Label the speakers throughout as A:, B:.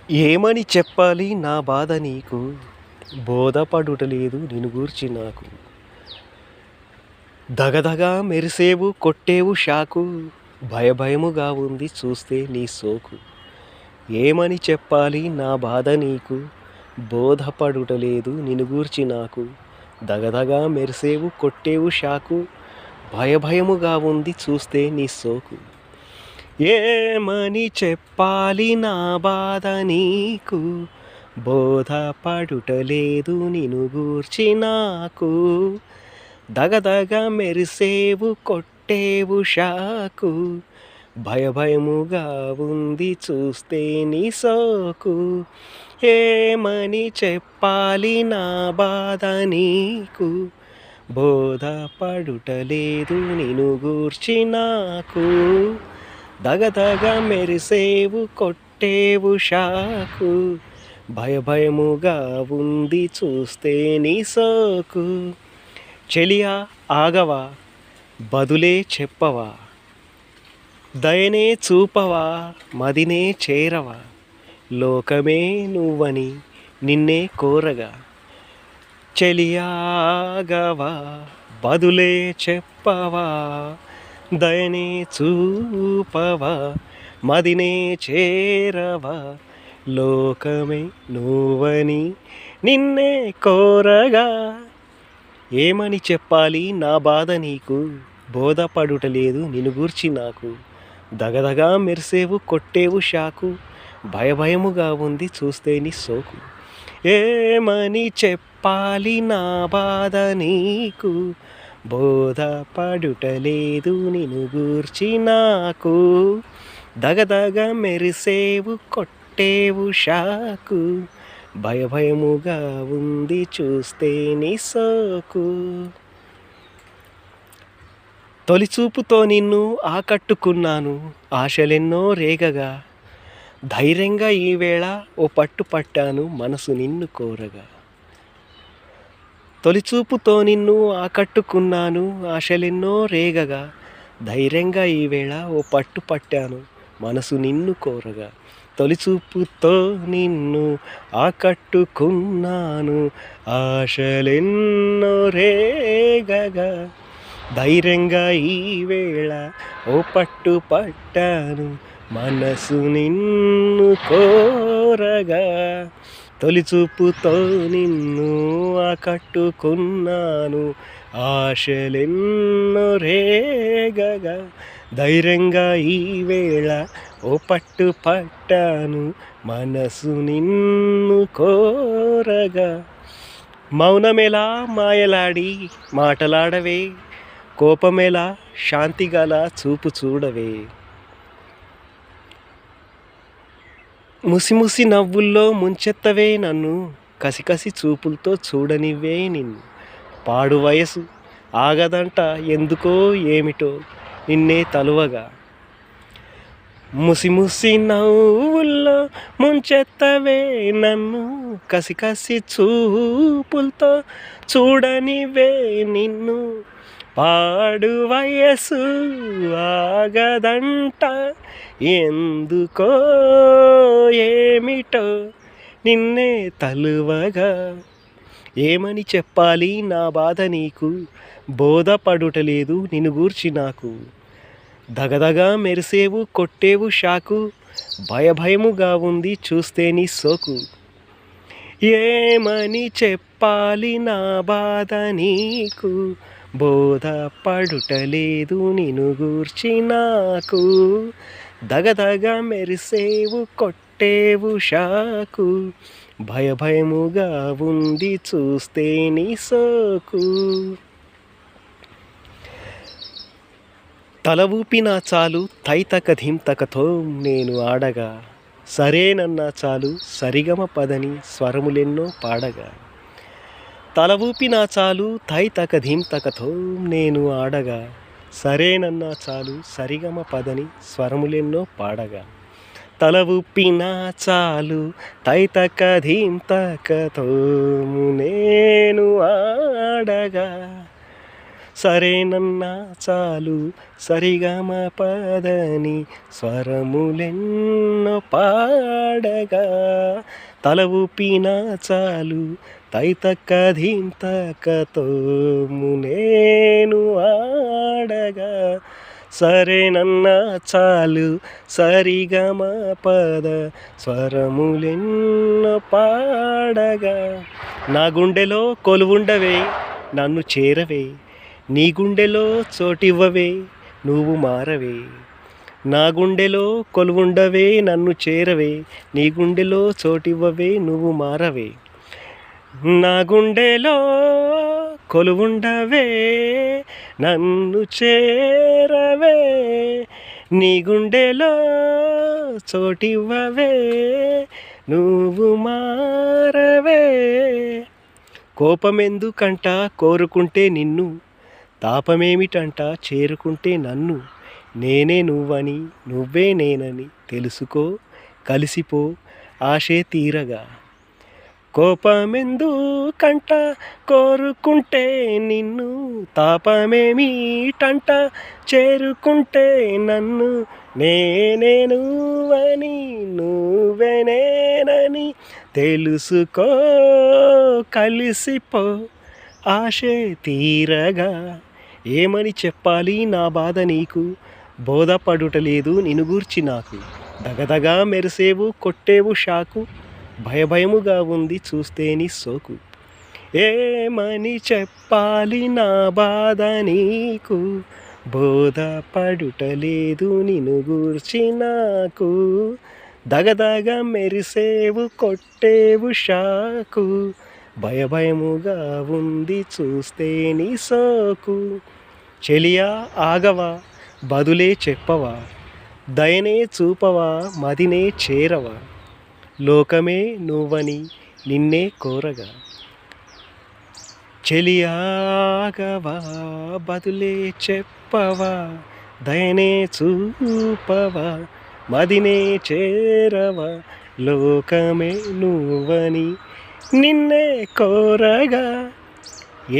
A: ఏమని చెప్పాలి నా బాధ నీకు, బోధపడుటలేదు నిన్ను గూర్చి నాకు. దగదగా మెరిసేవు కొట్టేవు షాకు, భయభయముగా ఉంది చూస్తే నీ సోకు. ఏమని చెప్పాలి నా బాధ నీకు, బోధపడుటలేదు నిన్ను గూర్చి నాకు. దగదగా మెరిసేవు కొట్టేవు షాకు, భయభయముగా ఉంది చూస్తే నీ సోకు. ఏమని చెప్పాలి నా బాధ నీకు, బోధపడుటలేదు నిన్ను గూర్చి నాకు. దగదగ మెరిసేవు కొట్టేవు షాకు, భయభయముగా ఉంది చూస్తే నీ సోకు. ఏమని చెప్పాలి నా బాధ నీకు, బోధపడుటలేదు నిన్ను గూర్చి నాకు. దగదగ మెరిసేవు కొట్టేవు షాకు, భయభయముగా ఉంది చూస్తే నీ సోకు. చెలియా ఆగవా, బదులే చెప్పవా, దయనే చూపవా, మదినే చేరవా. లోకమే నువ్వని నిన్నే కోరగా. చెలియా ఆగవా, బదులే చెప్పవా, దయనే చూపవా, మదినే చేరవా. లోకమే నువ్వని నిన్నే కోరగా. ఏమని చెప్పాలి నా బాధ నీకు, బోధపడుటలేదు నిన్ను గూర్చి నాకు. దగదగా మెరిసేవు కొట్టేవు షాకు, భయభయముగా ఉంది చూస్తే నీ సోకు. ఏమని చెప్పాలి నా బాధ నీకు, బోధపడుటలేదు నిన్ను గూర్చి నాకు. దగదగ మెరిసేవు కొట్టేవు షాకు, భయభయముగా ఉంది చూస్తే నీ సోకు. తొలిచూపుతో నిన్ను ఆకట్టుకున్నాను, ఆశలెన్నో రేగగా. ధైర్యంగా ఈవేళ ఓ పట్టు పట్టాను, మనసు నిన్ను కోరగా. తొలిచూపుతో నిన్ను ఆకట్టుకున్నాను, ఆశలెన్నో రేగగా. ధైర్యంగా ఈవేళ ఓ పట్టు పట్టాను, మనసు నిన్ను కోరగా. తొలిచూపుతో నిన్ను ఆకట్టుకున్నాను, ఆశలెన్నో రేగగా. ధైర్యంగా ఈవేళ ఓ పట్టు పట్టాను, మనసు నిన్ను కోరగా. తొలిచూపుతో నిన్ను ఆకట్టుకున్నాను, ఆశలెన్నో రేగగా. ధైర్యంగా ఈవేళ ఓ పట్టు పట్టాను, మనసు నిన్ను కోరగా. మౌనమెలా మాయలాడి మాటలాడవే, కోపమెలా శాంతిగల చూపు చూడవే. ముసిముసి నవ్వుల్లో ముంచెత్తవే నన్ను, కసికసి చూపులతో చూడనివ్వే నిన్ను. పాడు వయసు ఆగదంట ఎందుకో ఏమిటో నిన్నే తలువగా. ముసిముసి నవ్వుల్లో ముంచెత్తవే నన్ను, కసికసి చూపులతో చూడనివే నిన్ను. పాడు వయసు ఆగదంట ఎందుకో ఏమిటో నిన్నే తలువగా. ఏమని చెప్పాలి నా బాధ నీకు, బోధపడుటలేదు నిన్ను గూర్చి నాకు. దగదగా మెరిసేవు కొట్టేవు షాకు, భయభయముగా ఉంది చూస్తే నీ సోకు. ఏమని చెప్పాలి నా బాధ నీకు, బోధపడుటలేదు నిన్ను గూర్చి నాకు. దగదగా మెరిసేవు కొట్టేవు షాకు, భయభయముగా ఉంది చూస్తే నీ సోకు. తల ఊపినా చాలు తైతక ధింతకతో నేను ఆడగా. సరేనన్నా చాలు సరిగమ పదని స్వరములెన్నో పాడగా. తల ఊపినా చాలు తైతక ధింతకతో నేను ఆడగా. సరేనన్నా చాలు సరిగమ పదని స్వరములెన్నో పాడగా. తల ఊపినా చాలు తైతక ధింతకతో నేను ఆడగా. సరేనన్నా చాలు సరిగమ పదని స్వరములెన్నో పాడగా, తల ఊపినా చాలు తైతక్క ధీంతకతో నేను ఆడగా. సరేనన్నా చాలు సరిగమ పద స్వరములెన్నో పాడగా. నా గుండెలో కొలువుండవే నన్ను చేరవే, నీ గుండెలో చోటివ్వవే నువ్వు మారవే. నా గుండెలో కొలువుండవే నన్ను చేరవే, నీ గుండెలో చోటివ్వవే నువ్వు మారవే. నా గుండెలో కొలువుండవే నన్ను చేరవే, నీ గుండెలో చోటివ్వవే నువ్వు మారవే. కోపమెందుకంట కోరుకుంటే నిన్ను, తాపమేమిటంట చేరుకుంటే నన్ను. నేనే నువ్వని నువ్వే నేనని తెలుసుకో, కలిసిపో ఆశే తీరగా. కోపమెందుకంట కోరుకుంటే నిన్ను, తాపమేమిటంట చేరుకుంటే నన్ను. నేనే నువ్వని నువ్వే నేనని తెలుసుకో, కలిసిపో ఆశే తీరగా. ఏమని చెప్పాలి నా బాధ నీకు, బోధపడుటలేదు నిన్ను గూర్చి నాకు. దగదగా మెరిసేవు కొట్టేవు షాకు, భయభయముగా ఉంది చూస్తే నీ సోకు. ఏమని చెప్పాలి నా బాధ నీకు, బోధపడుటలేదు నిన్ను గూర్చి నాకు. దగదగ మెరిసేవు కొట్టేవు షాకు, భయభయముగా ఉంది చూస్తే నీ సోకు. చెలియా ఆగవా బదులే చెప్పవా, దయనే చూపవా మదినే చేరవా. లోకమే నువ్వని నిన్నే కోరగా. చెలియాగవా బదులే చెప్పవా, దయనే చూపవా మదినే చేరవా. లోకమే నువ్వని నిన్నే కోరగా.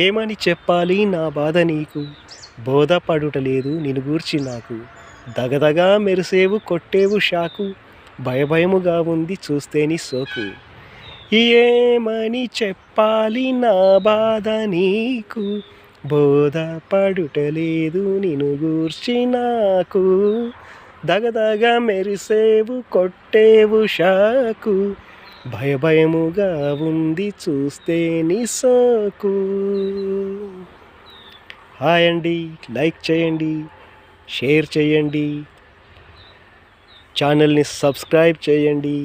A: ఏమని చెప్పాలి నా బాధ నీకు, బోధపడుటలేదు నిన్ను గూర్చి నాకు. దగదగా మెరిసేవు కొట్టేవు షాకు, భయభయముగా ఉంది చూస్తే నీ సోకు. ఏమని చెప్పాలి నా బాధ నీకు, బోధపడుటలేదు నిన్ను గూర్చి నాకు. దగదగ మెరిసేవు కొట్టేవు షాకు, భయభయముగా ఉంది చూస్తే నీ సోకు. హాయ్ అండి, లైక్ చేయండి, షేర్ చేయండి, ఛానల్ని సబ్స్క్రైబ్ చేయండి.